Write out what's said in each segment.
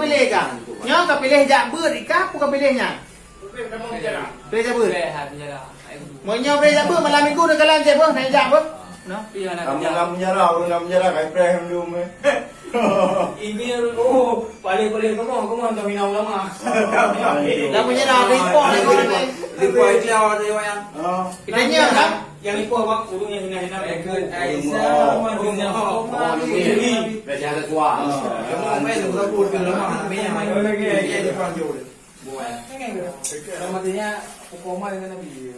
pilih kan? Nyo ka pilih jak beut ikap bukan pilihnya. Pilih jak beut. Mau nyo pilih jak beut malam minggu dekat lan je beuh naik jak beuh. No. Kamu enggak menyerah, orang enggak menyerah kayak Ibrahim dulu. Ini paling kamu hantar hina ulama. Dah menyerah ripo ni kau ni. Lipo itu awak tu yang. Kita nyo kan? Yang lipo awak urungnya hina-hina. Aisyah, Belajar ada tua. Kamu main tu tak boleh lama. Main lagi di panjul. Buat. Ramatinya ukoma dengan Nabi.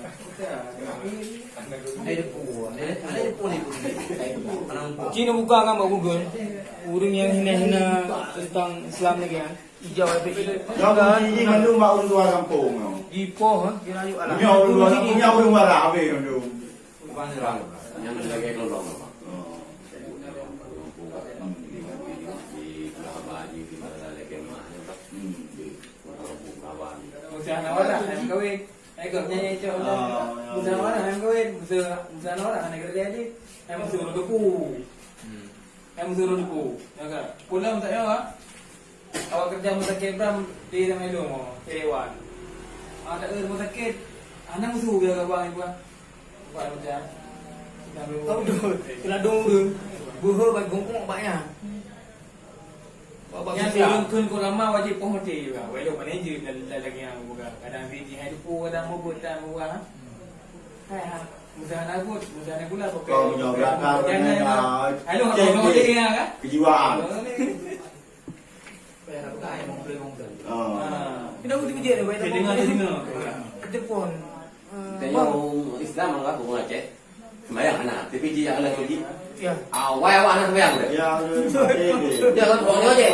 Cina buka kan mak Google. Urang yang hina-hina tentang Islam ni kan. Hijau FPI. Jangan gigi mandu mak orang tua kampung. Ipo ha, kira ayu ala. Punya orang Arabe mandu. Yang lagi kelompok. Musa nawara han kawin. Ai gap nyanyi cho Allah. Musa nawara han kawin. Musa nawara han kerja aja. Ai musuh ruku. Ai musuh ruku. Ya kan? Pulang tak ya? Awak kerja musakit Bram di Ramai Lomo, Kerewan. Ada musakit. Anak musuh dia ke bang ibu. Buat macam. Kena dong. Buho bagi gongkong banyak. Yang turun ke lama wajib penghorti juga. Walau manager dan lagi yang buka. Kadang biji hai tu, kadang mubut dan buka. Hai, mudah nak buat, mudah nak gula pakai. Kau nyoba karena halo, kau jadi kan? kejiwaan. Bayar apa kaya mau beli mau beli. Kita udah kerja ni, Jadi dengar. Kita pun. Tengok Islam enggak aku ngecek. Sembahyang anak, tapi dia yang lagi. Ya. Awal anak sembahyang deh. Ya, Dia kan orang aja.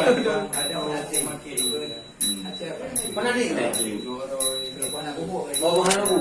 Ada orang makin. Mana ni? Kalau nak kubur. Bawa mana aku?